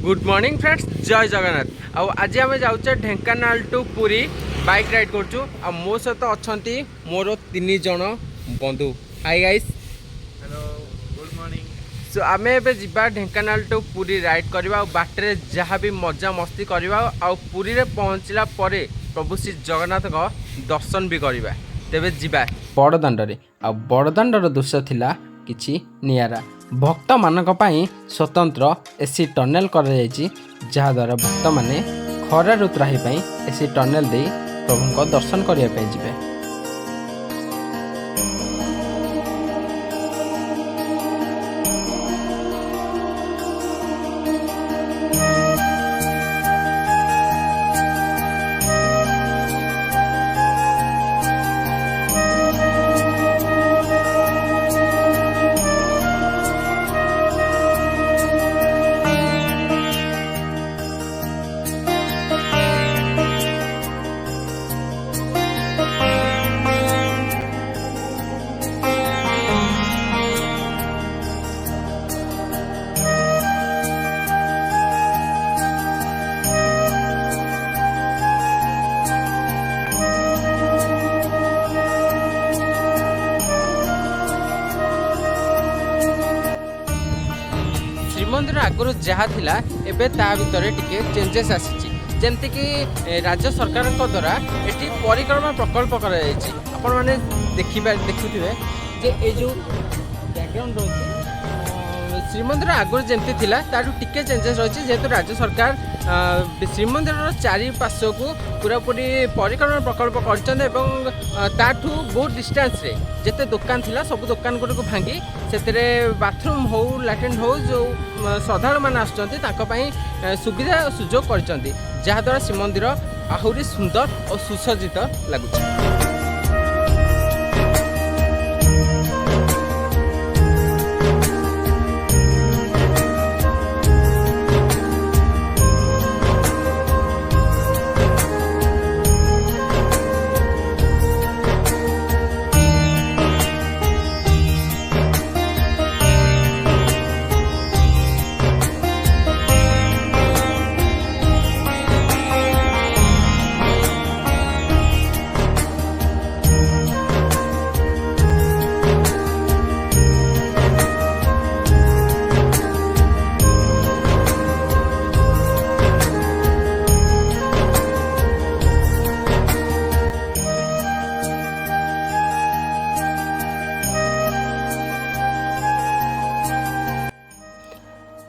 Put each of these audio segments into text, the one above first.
Good morning friends जय जगन्नाथ आज आम जाऊे Dhenkanal to Puri bike ride करूँ आ मो सहित अच्छा मोर 3 जन बंधु hi guys hello good morning. So आम एबे जिबा ढेंकानाल टू पुरी राइड करवा बाटे जहाँ भी मजा मस्ती करवा आ पुरी रे पहुँचला परे प्रभु श्री जगन्नाथ का दर्शन भी करवा तेबे जिबा बड़दाण्डे आ बड़दाण्डर दृश्य थिला किछि नियारा भक्त मानक पई स्वतंत्र एसी टनेल कर जहाँ द्वारा भक्त माने खरा ऋतुराही पई एसी टनेल दे प्रभु को दर्शन करने जिबे। श्रीमंदिर आगुरी जहाँ थिला एबे ता भितर टिके चेंजेस आसी जमती कि राज्य सरकार द्वारा एटी परिक्रमा प्रकल्प कर आपण मैंने देखुवे जे ए जो बैकग्राउंड रही श्रीमंदिर आगुरी जमती थिला तारू टिके चेंजेस रही जेहेतु राज्य सरकार श्रीमंदिर चारिपार्श्व को पूरापूरी परिक्रमा प्रकल्प कर बहुत डिस्टेंस रे जिते दुकान थिला सब दुकान गुड़ को भांगी से बाथरूम हो लैट्रिन हो जो श्रद्धालु मैंने आसुँच सुविधा सुजोग कर जहाद्वारा श्रीमंदिर आहरी सुंदर और सुसज्जित लगुच।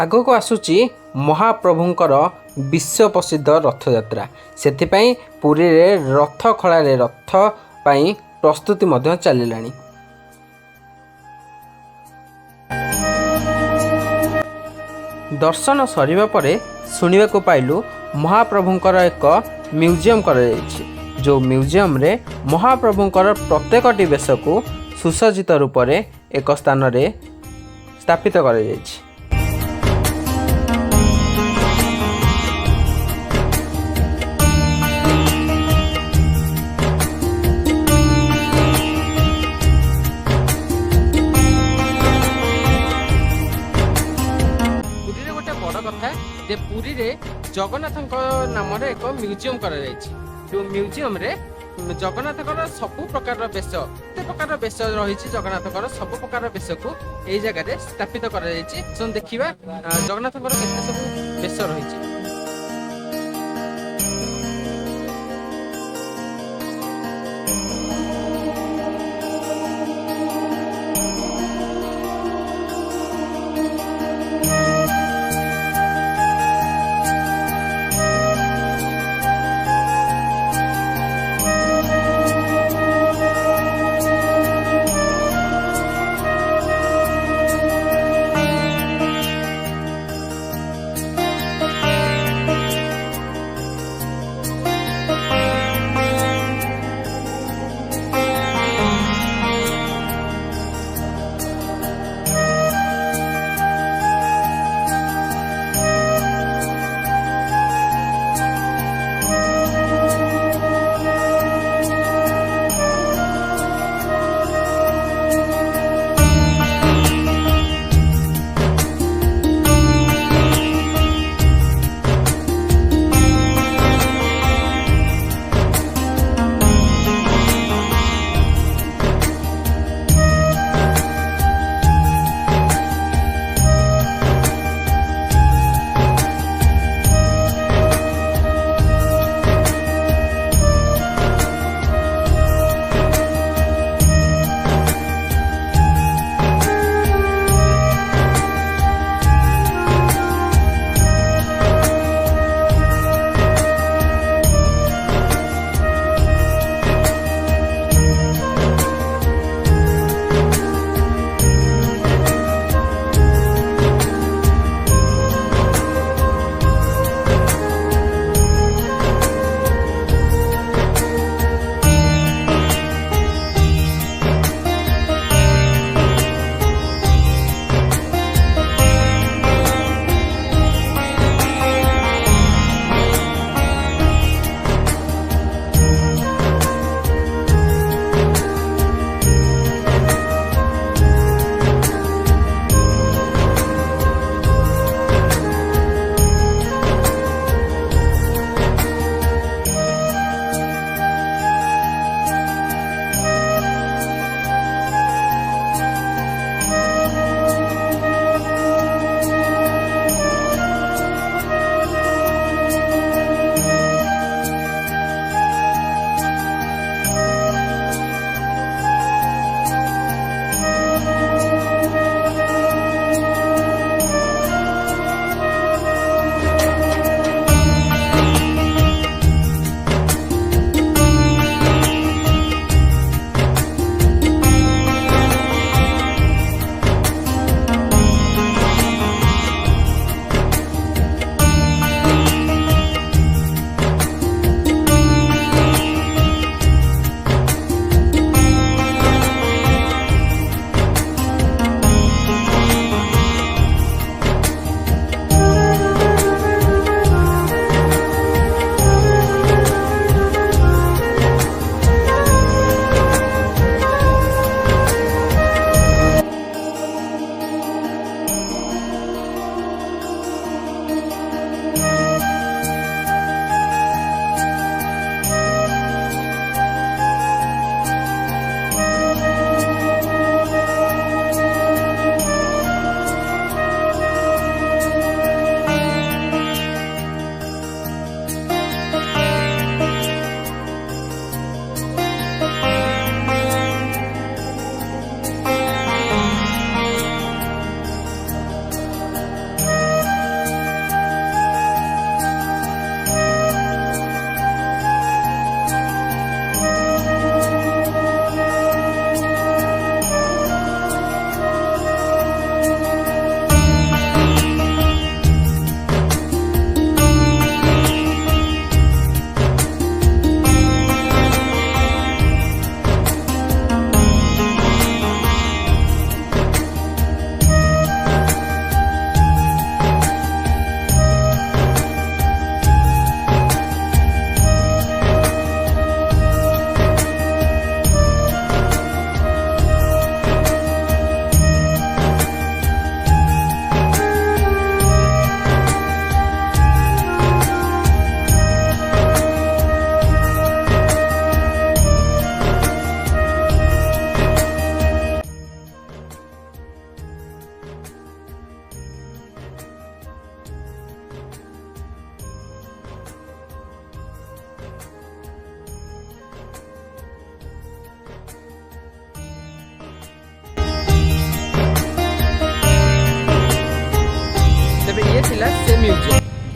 आगो को आसुची महाप्रभुंकर विश्व प्रसिद्ध रथयात्रा से पुरी रे रथ खड़ा रथ पाई प्रस्तुति मध्य चलिलानी। दर्शन सरिबा परे सुनिबा को पाइलु महाप्रभुंकर एक म्यूजियम कर जो म्यूजियम रे महाप्रभुंकर प्रत्येकटी वेश को सुसज्जित रूप से एक स्थान रे स्थापित कर जे पुरी रे जगन्नाथ नाम एक म्यूजियम कर जो म्यूजियम रे जगन्नाथ सबु प्रकार वेश केते प्रकार वेश रही जगन्नाथ सब प्रकार वेश को यही जगह स्थापित कर देखा जगन्नाथ केते सब वेश रही।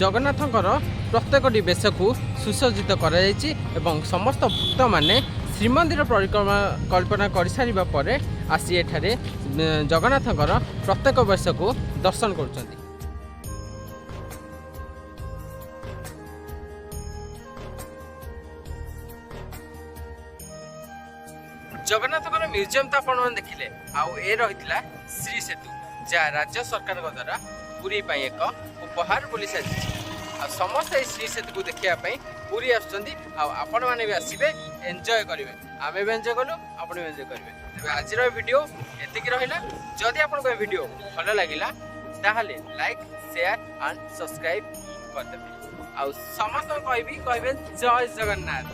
ଜଗନ୍ନାଥଙ୍କର ପ୍ରତ୍ୟେକଟି ବେଶକୁ ସୁସଜ୍ଜିତ କରାଯାଇଛି ଏବଂ ସମସ୍ତ ଭକ୍ତମାନେ ଶ୍ରୀମନ୍ଦିର ପରିକ୍ରମା କଳ୍ପନା କରିସାରିବା ପରେ ଆସି ଏଠାରେ ଜଗନ୍ନାଥଙ୍କର ପ୍ରତ୍ୟେକ ବେଶକୁ ଦର୍ଶନ କରୁଛନ୍ତି। ଜଗନ୍ନାଥଙ୍କର ମ୍ୟୁଜିୟମ ତ ଆପଣମାନେ ଦେଖିଲେ, ଆଉ ଏ ରହିଥିଲା ଶ୍ରୀ ସେତୁ, ଯାହା ରାଜ୍ୟ ସରକାରଙ୍କ ଦ୍ୱାରା ପୁରୀ ପାଇଁ ଏକ ଉପହାର ବୋଲି ସାଜିଛି। ଆଉ ସମସ୍ତେ ଏହି ଶ୍ରୀ ସେତୁକୁ ଦେଖିବା ପାଇଁ ପୁରୀ ଆସୁଛନ୍ତି, ଆଉ ଆପଣମାନେ ବି ଆସିବେ, ଏନ୍ଜୟ କରିବେ। ଆମେ ବି ଏନ୍ଜୟ କଲୁ, ଆପଣ ବି ଏନ୍ଜୟ କରିବେ। ତେବେ ଆଜିର ଭିଡ଼ିଓ ଏତିକି ରହିଲା। ଯଦି ଆପଣଙ୍କୁ ଏ ଭିଡ଼ିଓ ଭଲ ଲାଗିଲା ତାହେଲେ ଲାଇକ୍, ସେୟାର ଆଣ୍ଡ ସବସ୍କ୍ରାଇବ୍ କରିଦେବେ। ଆଉ ସମସ୍ତଙ୍କୁ କହିବେ ଜୟ ଜଗନ୍ନାଥ।